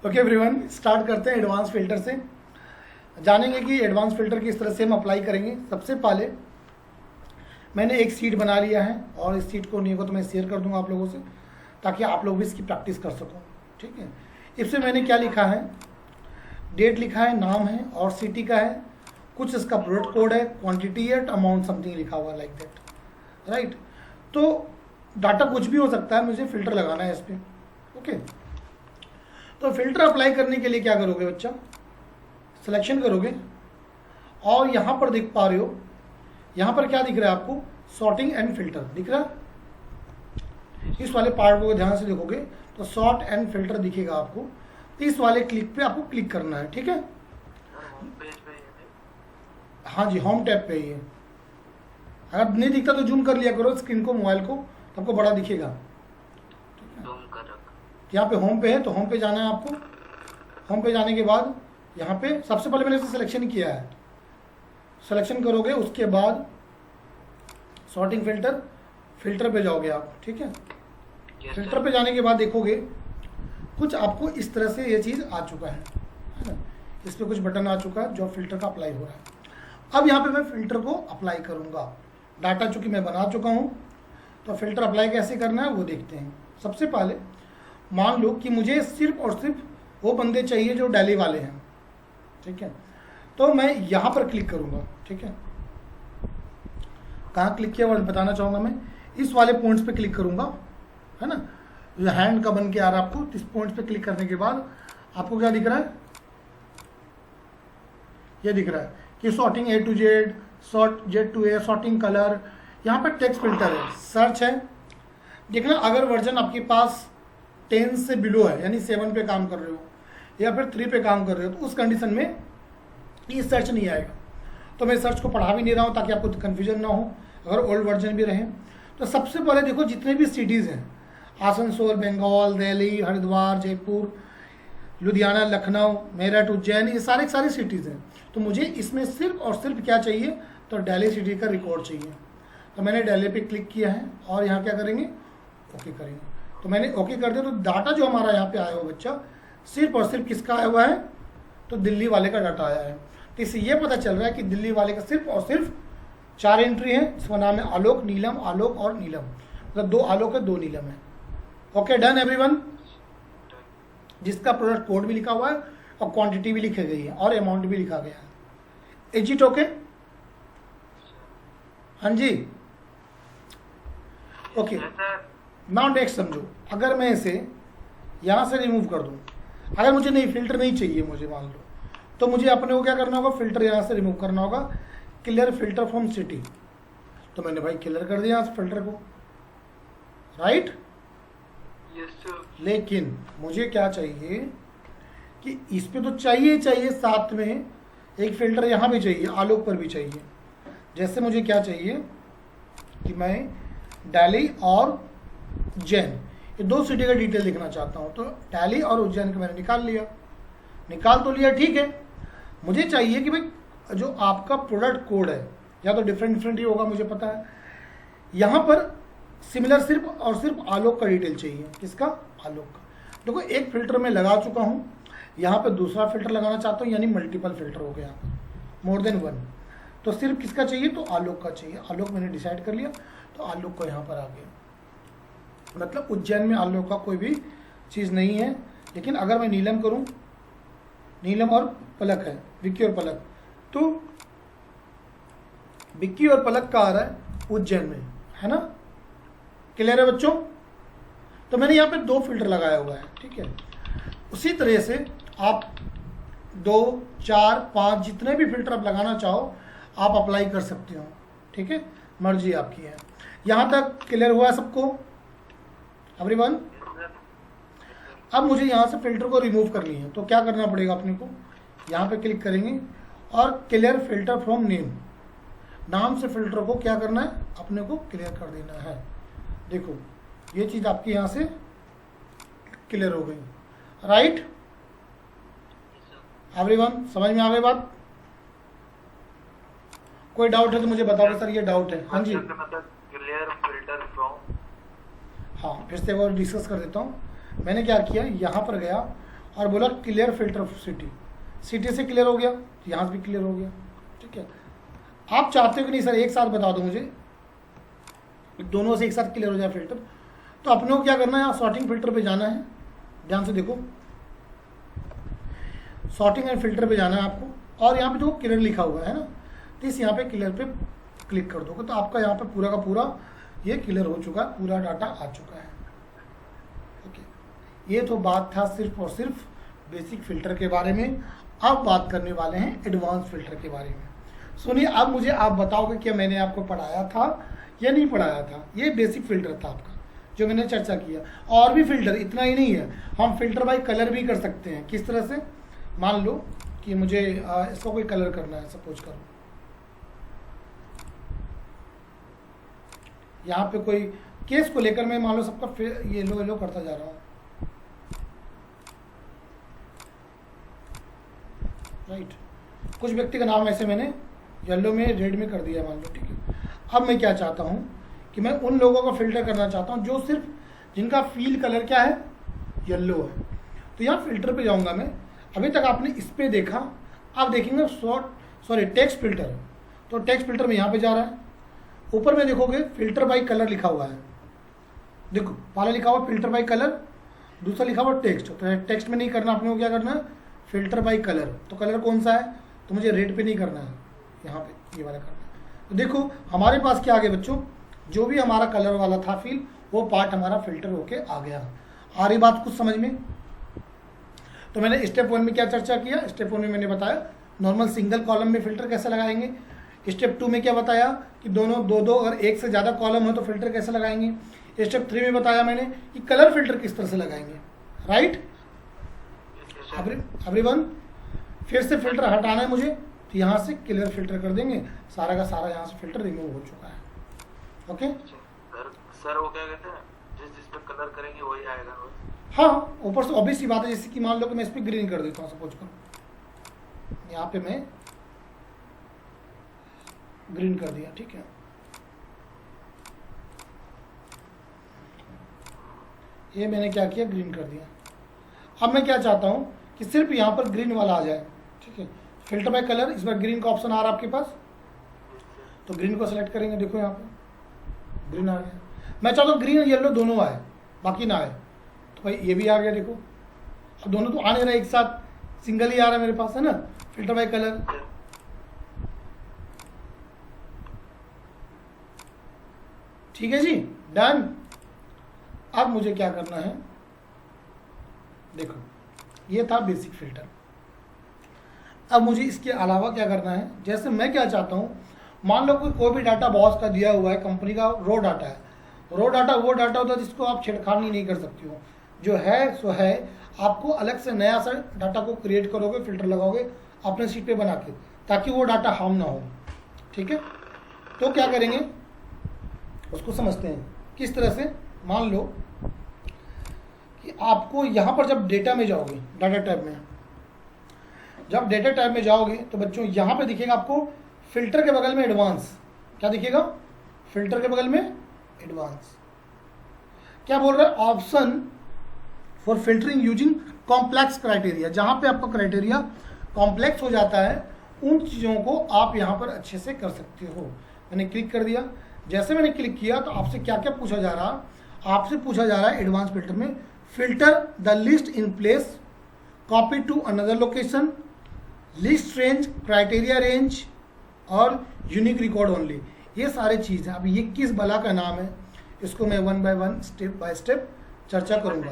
Okay everyone, start करते हैं advance filter से। जानेंगे कि एडवांस फिल्टर किस तरह से हम अप्लाई करेंगे। सबसे पहले मैंने एक सीट बना लिया है और इस सीट को नहीं को तो मैं शेयर कर दूंगा आप लोगों से, ताकि आप लोग भी इसकी प्रैक्टिस कर सको। ठीक है, इसमें मैंने क्या लिखा है, डेट लिखा है, नाम है और सिटी का है, कुछ इसका प्रोडक्ट कोड है, क्वांटिटी है, अमाउंट समथिंग लिखा हुआ लाइक दैट, राइट। तो डाटा कुछ भी हो सकता है, मुझे फिल्टर लगाना है इस पर। ओके, तो फिल्टर अप्लाई करने के लिए क्या करोगे बच्चा, सिलेक्शन करोगे और यहां पर देख पा रहे हो, यहां पर क्या दिख रहा है आपको, सॉर्टिंग एंड फिल्टर दिख रहा है। इस वाले पार्ट को ध्यान से देखोगे तो सॉर्ट एंड फिल्टर दिखेगा आपको। तो इस वाले क्लिक पे आपको क्लिक करना है। ठीक है, हाँ जी, होम टैब पे ही है। अगर नहीं दिखता तो जूम कर लिया करो स्क्रीन को, मोबाइल को, तो आपको बड़ा दिखेगा। यहाँ पे होम पे है तो होम पे जाना है आपको। होम पे जाने के बाद यहाँ पे सबसे पहले मैंने इसे सिलेक्शन किया है, सिलेक्शन करोगे, उसके बाद सॉर्टिंग फिल्टर, फिल्टर पे जाओगे आप। ठीक है, फिल्टर पे जाने के बाद देखोगे कुछ आपको इस तरह से ये चीज़ आ चुका है ना, इस पर कुछ बटन आ चुका है जो फिल्टर का अप्लाई हो रहा है। अब यहाँ पे मैं फिल्टर को अप्लाई करूँगा। डाटा चूँकि मैं बना चुका हूँ, तो फिल्टर अप्लाई कैसे करना है वो देखते हैं। सबसे पहले मान लो कि मुझे सिर्फ और सिर्फ वो बंदे चाहिए जो डेली वाले हैं। ठीक है, तो मैं यहाँ पर क्लिक करूँगा। ठीक है, कहाँ क्लिक किया वो बताना चाहूँगा मैं। इस वाले पॉइंट्स पे क्लिक करूँगा, है ना, जो हैंड का बन के आ रहा है आपको। इस पॉइंट्स पे क्लिक करने के बाद आपको क्या दिख रहा है, ये दिख रहा है कि sorting A to Z, sort Z to A, sorting colour. यहाँ पर टेक्स्ट फिल्टर है, सर्च है। देखना अगर वर्जन आपके पास 10 से बिलो है, यानी 7 पे काम कर रहे हो या फिर 3 पे काम कर रहे हो, तो उस कंडीशन में ये सर्च नहीं आएगा। तो मैं सर्च को पढ़ा भी नहीं रहा हूँ ताकि आपको कन्फ्यूजन ना हो, अगर ओल्ड वर्जन भी रहे। तो सबसे पहले देखो जितने भी सिटीज़ हैं, आसनसोल, बंगाल, दिल्ली, हरिद्वार, जयपुर, लुधियाना, लखनऊ, मेरठ, उज्जैन, ये सारी सिटीज़ हैं। तो मुझे इसमें सिर्फ और सिर्फ क्या चाहिए, तो दिल्ली सिटी का रिकॉर्ड चाहिए। तो मैंने दिल्ली पे क्लिक किया है और यहाँ क्या करेंगे, ओके करेंगे। तो मैंने ओके कर दिया। तो डाटा जो हमारा यहाँ पे आया हुआ बच्चा, सिर्फ और सिर्फ किसका आया हुआ है, तो दिल्ली वाले का डाटा आया है। तो इससे ये पता चल रहा है कि दिल्ली वाले का सिर्फ और सिर्फ 4 एंट्री है। इसका नाम है आलोक, नीलम, आलोक और नीलम, मतलब 2 आलोक है, 2 नीलम है। ओके, डन एवरीवन, जिसका प्रोडक्ट कोड भी लिखा हुआ है और क्वांटिटी भी लिखी गई है और अमाउंट भी लिखा गया है। Is it okay? हाँ जी, ओके। नाउ नेक्स्ट समझो, अगर मैं इसे यहाँ से रिमूव कर दूँ, अगर मुझे नहीं फिल्टर नहीं चाहिए मुझे, मान लो, तो मुझे अपने को क्या करना होगा, फिल्टर यहाँ से रिमूव करना होगा, क्लियर फिल्टर फ्रॉम सिटी। तो मैंने भाई क्लियर कर दिया यहाँ से फिल्टर को, राइट। लेकिन मुझे क्या चाहिए कि इस पे तो चाहिए साथ में एक फिल्टर यहाँ भी चाहिए, आलोक पर भी चाहिए। जैसे मुझे क्या चाहिए कि मैं दिल्ली और उज्जैन, ये 2 सिटी का डिटेल लिखना चाहता हूँ। तो दिल्ली और उज्जैन का मैंने निकाल तो लिया, ठीक है। मुझे चाहिए कि भाई जो आपका प्रोडक्ट कोड है, या तो डिफरेंट ही होगा, मुझे पता है। यहाँ पर सिमिलर सिर्फ और सिर्फ आलोक का डिटेल चाहिए। किसका? आलोक का। देखो एक फिल्टर में लगा चुका हूँ, यहाँ पर दूसरा फिल्टर लगाना चाहता हूँ, यानी मल्टीपल फिल्टर हो गया, मोर देन 1। तो सिर्फ किसका चाहिए, तो आलोक का चाहिए। आलोक मैंने डिसाइड कर लिया, तो आलोक को यहाँ पर आ गया। मतलब उज्जैन में आलोक का कोई भी चीज़ नहीं है। लेकिन अगर मैं नीलम करूं, नीलम और पलक है, विक्की और पलक, तो विक्की और पलक का आ रहा है उज्जैन में, है ना। क्लियर है बच्चों? तो मैंने यहाँ पे 2 फिल्टर लगाया हुआ है, ठीक है। उसी तरह से आप 2, 4, 5 जितने भी फिल्टर आप लगाना चाहो आप अप्लाई कर सकते हो, ठीक है, मर्जी आपकी है। यहाँ तक क्लियर हुआ सबको एवरीवन? अब मुझे यहाँ से फिल्टर को रिमूव करनी है, तो क्या करना पड़ेगा अपने को, यहाँ पे क्लिक करेंगे और क्लियर फिल्टर फ्रॉम नेम, नाम से फिल्टर को क्या करना है, अपने को क्लियर कर देना है। देखो ये चीज़ आपकी यहाँ से क्लियर हो गई, राइट एवरीवन? समझ में आ गई बात? कोई डाउट है तो मुझे बताओ सर, ये डाउट है। हाँ जी, क्लियर फिल्टर फ्रॉम, हाँ फिर से वो डिस्कस कर देता हूँ। मैंने क्या किया, यहाँ पर गया और बोला क्लियर फिल्टर सिटी, सिटी से क्लियर हो गया, यहाँ से भी क्लियर हो गया। ठीक है, आप चाहते हो कि नहीं सर एक साथ बता दो मुझे, दोनों से एक साथ क्लियर हो जाए फिल्टर, तो अपने को क्या करना है, यहाँ सॉर्टिंग फिल्टर पे जाना है, ध्यान से देखो, सॉर्टिंग एंड फिल्टर पे जाना है आपको, और यहाँ पे जो क्लियर लिखा हुआ है ना, तो इस यहाँ पे क्लियर पे क्लिक कर दोगे तो आपका यहाँ पे पूरा का पूरा ये क्लियर हो चुका है, पूरा डाटा आ चुका है। ओके, ये तो बात था सिर्फ और सिर्फ बेसिक फिल्टर के बारे में। अब बात करने वाले हैं एडवांस फिल्टर के बारे में। सुनिए, अब मुझे आप बताओगे कि मैंने आपको पढ़ाया था या नहीं पढ़ाया था। ये बेसिक फिल्टर था आपका जो मैंने चर्चा किया। और भी फिल्टर, इतना ही नहीं है, हम फिल्टर बाय कलर भी कर सकते हैं। किस तरह से, मान लो कि मुझे इसका कोई कलर करना है, सपोज करो यहाँ पे कोई केस को लेकर मैं मान लो सबका येलो येलो करता जा रहा हूँ, राइट। कुछ व्यक्ति का नाम ऐसे मैंने येलो में रेड में कर दिया मान लो, ठीक है। अब मैं क्या चाहता हूँ कि मैं उन लोगों को फिल्टर करना चाहता हूँ जो सिर्फ जिनका फील कलर क्या है, येलो है। तो यहाँ फिल्टर पे जाऊँगा मैं। अभी तक आपने इस पे देखा, आप देखेंगे टेक्स्ट फिल्टर, तो टेक्स्ट फिल्टर में यहाँ पे जा रहा है। ऊपर में देखोगे फिल्टर बाय कलर लिखा हुआ है, देखो पहले लिखा हुआ फिल्टर बाय कलर, दूसरा लिखा हुआ टेक्स्ट। तो टेक्स्ट में नहीं करना, अपने को क्या करना है, फिल्टर बाय कलर। तो कलर कौन सा है, तो मुझे रेड पे नहीं करना है, यहाँ पे ये वाला करना है। तो देखो हमारे पास क्या आ गया बच्चों, जो भी हमारा कलर वाला था फील, वो पार्ट हमारा फिल्टर होके आ गया। आ रही बात कुछ समझ में। तो मैंने स्टेप 1 में क्या चर्चा किया, स्टेप 1 में मैंने बताया नॉर्मल सिंगल कॉलम में फिल्टर कैसे लगाएंगे। स्टेप 2 में क्या बताया कि दोनों दो अगर एक से ज़्यादा कॉलम हो तो फिल्टर कैसे लगाएंगे। स्टेप 3 में बताया मैंने कि कलर फिल्टर किस तरह से लगाएंगे, राइट एवरीवन। फिर से फिल्टर हटाना है मुझे, तो यहाँ से क्लियर फिल्टर कर देंगे, सारा का सारा यहाँ से फिल्टर रिमूव हो चुका है। ओके सर वो क्या कहते हैं, जिस पे कलर करेंगे वही आएगा। हाँ, ऊपर से ऑब्वियस सी बात है, जैसे कि मान लो कि मैं इस पर ग्रीन कर देता हूँ, सपोज करो यहाँ पे मैं ग्रीन कर दिया, ठीक है। ये मैंने क्या किया, ग्रीन कर दिया। अब मैं क्या चाहता हूँ कि सिर्फ यहाँ पर ग्रीन वाला आ जाए, ठीक है। फिल्टर बाय कलर, इस बार ग्रीन का ऑप्शन आ रहा है आपके पास, तो ग्रीन को सेलेक्ट करेंगे, देखो यहाँ पर ग्रीन आ गया। मैं चाहता हूँ ग्रीन येलो दोनों आए, बाकी ना आए, तो भाई ये भी आ गया। देखो अब दोनों तो आने रहे एक साथ, सिंगल ही आ रहा है मेरे पास, है ना। फिल्टर बाय कलर, ठीक है जी, डन। अब मुझे क्या करना है, देखो ये था बेसिक फिल्टर। अब मुझे इसके अलावा क्या करना है, जैसे मैं क्या चाहता हूँ, मान लो कोई भी डाटा बॉस का दिया हुआ है, कंपनी का रो डाटा है। रो डाटा वो डाटा होता है जिसको आप छेड़खानी नहीं कर सकती हो, जो है सो है। आपको अलग से नया सा डाटा को क्रिएट करोगे, फिल्टर लगाओगे अपने सीट पे बना के, ताकि वो डाटा हार्म ना हो, ठीक है। तो क्या करेंगे उसको समझते हैं किस तरह से। मान लो कि आपको यहाँ पर जब डेटा में जाओगे, डाटा टैब में जब डेटा टैब में जाओगे, तो बच्चों यहाँ पे दिखेगा आपको फिल्टर के बगल में एडवांस। क्या दिखेगा, फिल्टर के बगल में एडवांस। क्या बोल रहा है, option for filtering using complex criteria. जहाँ पे आपका क्राइटेरिया कॉम्प्लेक्स हो जाता है, उन चीज़ों को आप यहाँ पर अच्छे से कर सकते हो। मैंने क्लिक कर दिया। जैसे मैंने क्लिक किया तो आपसे क्या क्या पूछा जा रहा, आपसे पूछा जा रहा है एडवांस फिल्टर में, filter the list in place, copy to another location, list range, criteria range और यूनिक रिकॉर्ड ओनली। ये सारे चीज़ हैं। अब ये किस बला का नाम है, इसको मैं 1 बाय 1 स्टेप बाय स्टेप चर्चा करूंगा।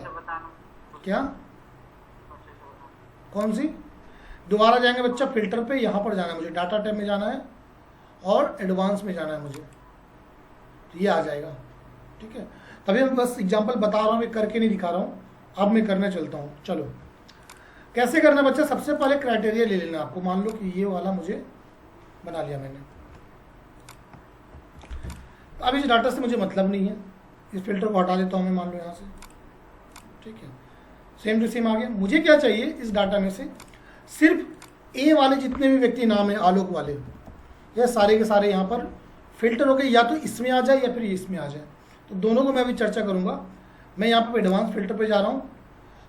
क्या, कौन सी, दोबारा जाएंगे बच्चा फिल्टर पे, यहाँ पर जाना है मुझे, डाटा टैब में जाना है और एडवांस में जाना है मुझे, तो ये आ जाएगा, ठीक है। तभी मैं बस एग्जांपल बता रहा हूँ, मैं करके नहीं दिखा रहा हूँ। अब मैं करने चलता हूँ। चलो कैसे करना बच्चा, सबसे पहले क्राइटेरिया ले लेना आपको। मान लो कि ये वाला मुझे बना लिया मैंने। अब इस डाटा से मुझे मतलब नहीं है, इस फिल्टर को हटा देता हूँ मैं, मान लो यहाँ से, ठीक है। सेम टू सेम आ गया। मुझे क्या चाहिए, इस डाटा में से सिर्फ ए वाले जितने भी व्यक्ति नाम है, आलोक वाले, ये सारे के सारे यहाँ पर फिल्टर हो गए, या तो इसमें आ जाए या फिर इसमें आ जाए। तो दोनों को मैं अभी चर्चा करूँगा। मैं यहाँ पर एडवांस फिल्टर पे जा रहा हूँ,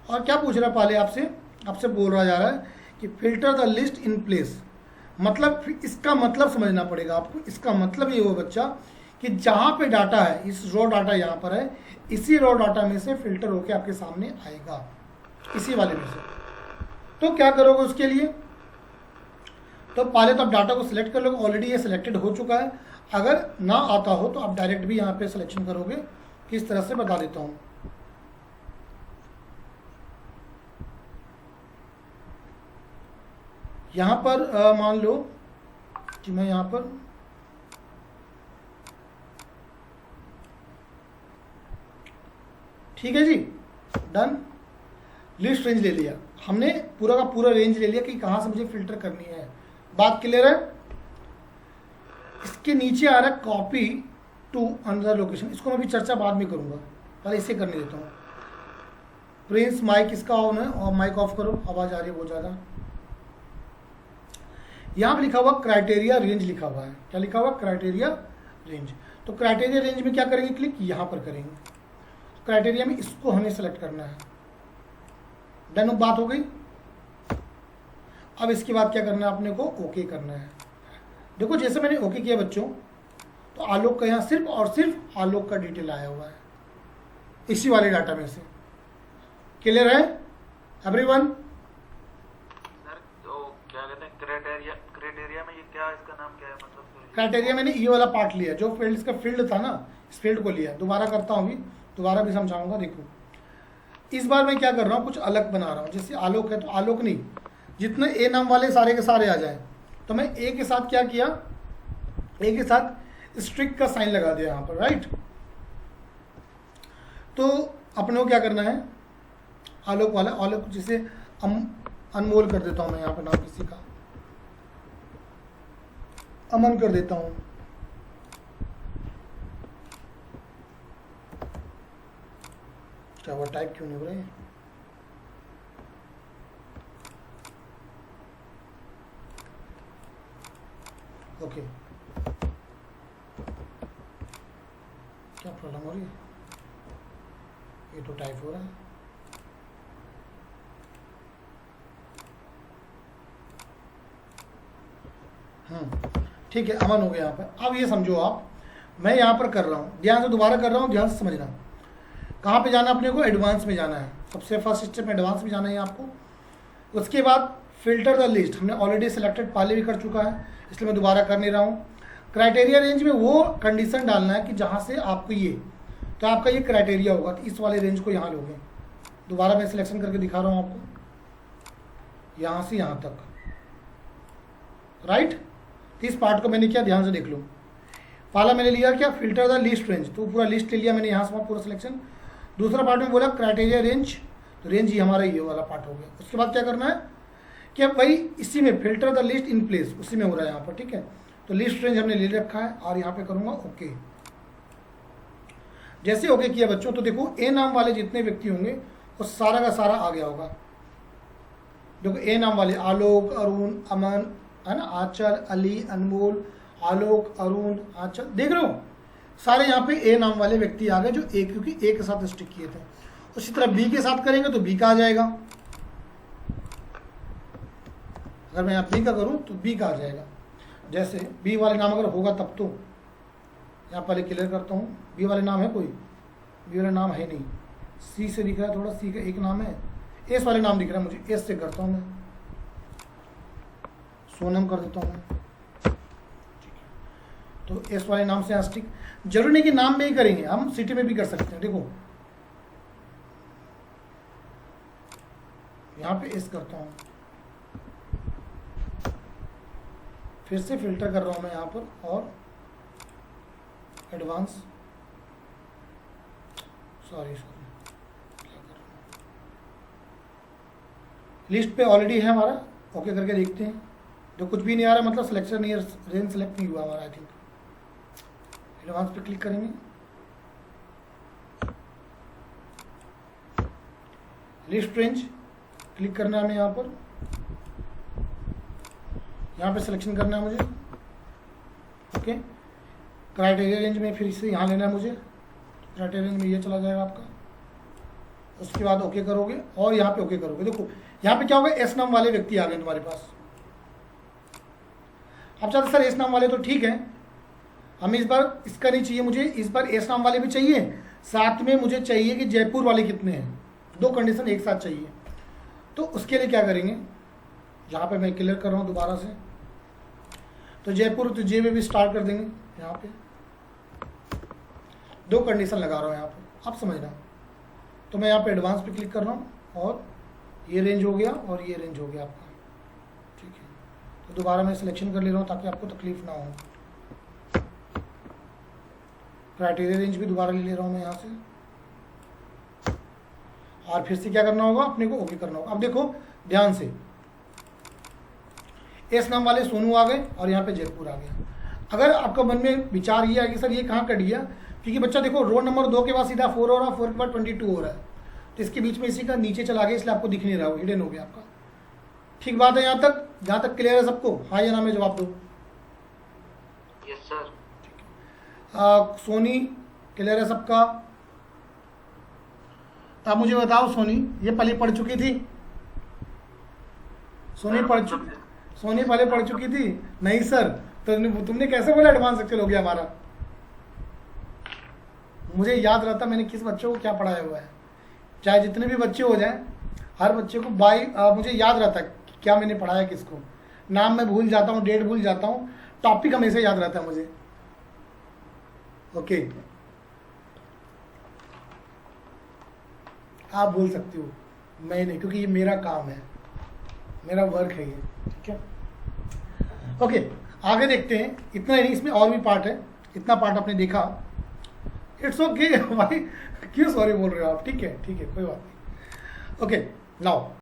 और क्या पूछ रहा है पहले आपसे आपसे बोल रहा जा रहा है कि filter the list in place, मतलब इसका मतलब समझना पड़ेगा आपको। इसका मतलब ये हुआ बच्चा कि जहाँ पे डाटा है, इस रो डाटा यहाँ पर है, इसी रो डाटा में से फिल्टर होके आपके सामने आएगा, इसी वाले में से। तो क्या करोगे उसके लिए, तो पहले तो आप डाटा को सिलेक्ट कर लोगे, ऑलरेडी ये सिलेक्टेड हो चुका है। अगर ना आता हो तो आप डायरेक्ट भी यहाँ पे सिलेक्शन करोगे, किस तरह से बता देता हूँ। यहाँ पर मान लो कि मैं यहाँ पर ठीक है जी, डन। लिस्ट रेंज ले लिया हमने, पूरा का पूरा रेंज ले लिया कि कहाँ से मुझे फिल्टर करनी है। बात क्लियर है। इसके नीचे आ रहा है कॉपी टू अनदर लोकेशन, इसको मैं भी चर्चा बाद में करूँगा, पहले इसे करने देता हूँ। प्रिंस माइक इसका ऑन है और माइक ऑफ करो, आवाज़ आ रही है बहुत ज़्यादा। यहाँ पे लिखा हुआ क्राइटेरिया रेंज लिखा हुआ है, क्या लिखा हुआ, क्राइटेरिया रेंज। तो क्राइटेरिया रेंज में क्या करेंगे, क्लिक यहाँ पर करेंगे। क्राइटेरिया में इसको हमें सेलेक्ट करना है। डन, बात हो गई। अब इसके बाद क्या करना है, अपने को ओके करना है। देखो जैसे मैंने ओके किया बच्चों, तो आलोक का यहाँ सिर्फ और सिर्फ आलोक का डिटेल आया हुआ है इसी वाले डाटा में से। क्लियर है एवरीवन? सर तो क्या कहते हैं क्राइटेरिया में ये क्या, इसका नाम क्या है, मतलब क्राइटेरिया मैंने ये वाला पार्ट लिया, जो फील्ड इसका फील्ड था ना, इस फील्ड को लिया। दोबारा करता हूँ, दोबारा भी समझाऊंगा। देखो इस बार मैं क्या कर रहा हूँ, कुछ अलग बना रहा हूँ। जैसे आलोक है तो आलोक नहीं, जितने ए नाम वाले सारे के सारे आ जाए। तो मैं ए के साथ क्या किया, ए के साथ स्ट्रिक का साइन लगा दिया यहाँ पर, राइट। तो अपने को क्या करना है, आलोक वाला, आलोक जिसे अनमोल कर देता हूँ मैं यहाँ पर, नाम किसी का अमन कर देता हूँ। क्या हुआ, टाइप क्यों नहीं हो रहा है? ओके, क्या प्रॉब्लम हो रही है? ये तो टाइप हो रहा है। ठीक है, अमन हो गया यहाँ पर। अब ये समझो आप, मैं यहाँ पर कर रहा हूँ, ध्यान से दोबारा कर रहा हूँ, ध्यान से समझना। कहाँ पे जाना अपने को, एडवांस में जाना है। सबसे फर्स्ट स्टेप में एडवांस में जाना है आपको। उसके बाद फिल्टर द लिस्ट, हमने ऑलरेडी सिलेक्टेड पहले भी कर चुका है, इसलिए मैं दोबारा कर नहीं रहा हूँ। क्राइटेरिया रेंज में वो कंडीशन डालना है कि जहाँ से आपको ये, तो आपका ये क्राइटेरिया होगा, तो इस वाले रेंज को यहाँ लोगे। दोबारा मैं सिलेक्शन करके दिखा रहा हूँ आपको, यहाँ से यहाँ तक, राइट। तो इस पार्ट को मैंने क्या, ध्यान से देख लो। पहला मैंने लिया क्या, फिल्टर द लिस्ट रेंज, तो पूरा लिस्ट ले लिया मैंने यहाँ से पूरा सिलेक्शन। दूसरा पार्ट में बोला क्राइटेरिया रेंज, तो रेंज ही हमारा ये वाला पार्ट हो गया। उसके बाद क्या करना है कि अब भाई इसी में filter the list in place, उसी में हो रहा है यहाँ पर, ठीक है। तो लिस्ट रेंज हमने ले रखा है और यहाँ पे करूँगा ओके। जैसे ओके किया बच्चों, तो देखो ए नाम वाले जितने व्यक्ति होंगे वो सारा का सारा आ गया होगा। देखो ए नाम वाले आलोक, अरुण, अमन, है ना, आंचल, अली, अनमोल, आलोक, अरुण, आंचल, देख रहे हो सारे यहाँ पे ए नाम वाले व्यक्ति आ गए, जो ए, क्योंकि ए के साथ स्टिक किए थे। उसी तरह बी के साथ करेंगे तो बी का आ जाएगा। अगर मैं यहाँ बी का करूँ तो बी का आ जाएगा। जैसे बी वाले नाम अगर होगा तब तो, यहाँ पहले क्लियर करता हूँ। बी वाले नाम है कोई, बी वाला नाम है नहीं। सी से दिख रहा है थोड़ा, सी का एक नाम है। एस वाले नाम दिख रहा है मुझे, एस से करता हूँ मैं, सोनम कर देता हूँ मैं। तो एस वाले नाम से यहाँ स्टिक, जरूरी नहीं कि नाम में ही करेंगे, हम सिटी में भी कर सकते हैं। देखो यहाँ पे एस करता हूँ, फिर से फिल्टर कर रहा हूँ मैं यहाँ पर, और एडवांस, सॉरी क्या कर रहा हूँ, लिस्ट पे ऑलरेडी है हमारा। ओके करके देखते हैं, जो कुछ भी नहीं आ रहा मतलब सिलेक्शन नहीं है, रेंज सेलेक्ट नहीं हुआ हमारा। आई थिंक एडवांस पे क्लिक करेंगे, लिस्ट रेंज क्लिक करना है हमें यहाँ पर, यहाँ पे सिलेक्शन करना है मुझे। ओके, क्राइटेरिया रेंज में फिर से यहाँ लेना है मुझे, क्राइटेरिया रेंज में ये चला जाएगा आपका। उसके बाद ओके करोगे और यहाँ पे ओके करोगे। देखो यहाँ पे क्या होगा, एस नाम वाले व्यक्ति आ गए तुम्हारे पास। आप चाहते सर एस नाम वाले तो ठीक है, हमें इस बार इसका नहीं चाहिए, मुझे इस बार एस नाम वाले भी चाहिए, साथ में मुझे चाहिए कि जयपुर वाले कितने हैं, 2 कंडीशन एक साथ चाहिए। तो उसके लिए क्या करेंगे, यहाँ पे मैं क्लियर कर रहा हूँ दोबारा से, तो जयपुर तो जे में भी स्टार्ट कर देंगे। यहाँ पे 2 कंडीशन लगा रहा हूँ यहाँ पे, आप समझना। तो मैं यहाँ पे एडवांस पे क्लिक कर रहा हूँ और ये रेंज हो गया और ये रेंज हो गया आपका, ठीक है। तो दोबारा मैं सिलेक्शन कर ले रहा हूँ ताकि आपको तकलीफ ना हो। क्राइटेरिया रेंज भी दोबारा ले रहा हूँ मैं यहाँ से, और फिर से क्या करना होगा, अपने को ओके करना होगा। अब देखो ध्यान से, एस नाम वाले सोनू आ गए और यहाँ पे जयपुर आ गया। अगर आपका मन में विचार ये है कि सर ये कहाँ कट गया, क्योंकि बच्चा देखो रोल नंबर 2 के बाद सीधा 4 हो रहा है, 4 के बाद 22 हो रहा है, तो इसके बीच में इसी का नीचे चला गया, इसलिए आपको दिख नहीं रहा, हिडन हो गया आपका। ठीक बात है यहाँ तक, जहाँ तक क्लियर है सबको? हाँ या ना में जवाब दो। Yes sir. सोनी क्लियर है सबका? आप मुझे बताओ सोनी, ये पहले पढ़ चुकी थी? सोनी पहले पढ़ चुकी थी? नहीं सर, तुमने कैसे बोला एडवांस एक्सेल हो गया हमारा? मुझे याद रहता मैंने किस बच्चों को क्या पढ़ाया हुआ है, चाहे जितने भी बच्चे हो जाएं, हर बच्चे को मुझे याद रहता है क्या मैंने पढ़ाया किसको। नाम मैं भूल जाता हूँ, डेट भूल जाता हूँ, टॉपिक हमेशा याद रहता है मुझे। ओके, आप भूल सकती हो, मैं नहीं, क्योंकि ये मेरा काम है, मेरा वर्क है ये, ठीक है। ओके, आगे देखते हैं। इतना ही नहीं, इसमें और भी पार्ट है, इतना पार्ट आपने देखा, इट्स ओके भाई, क्यों सॉरी बोल रहे हो आप? ठीक है कोई बात नहीं। Okay, now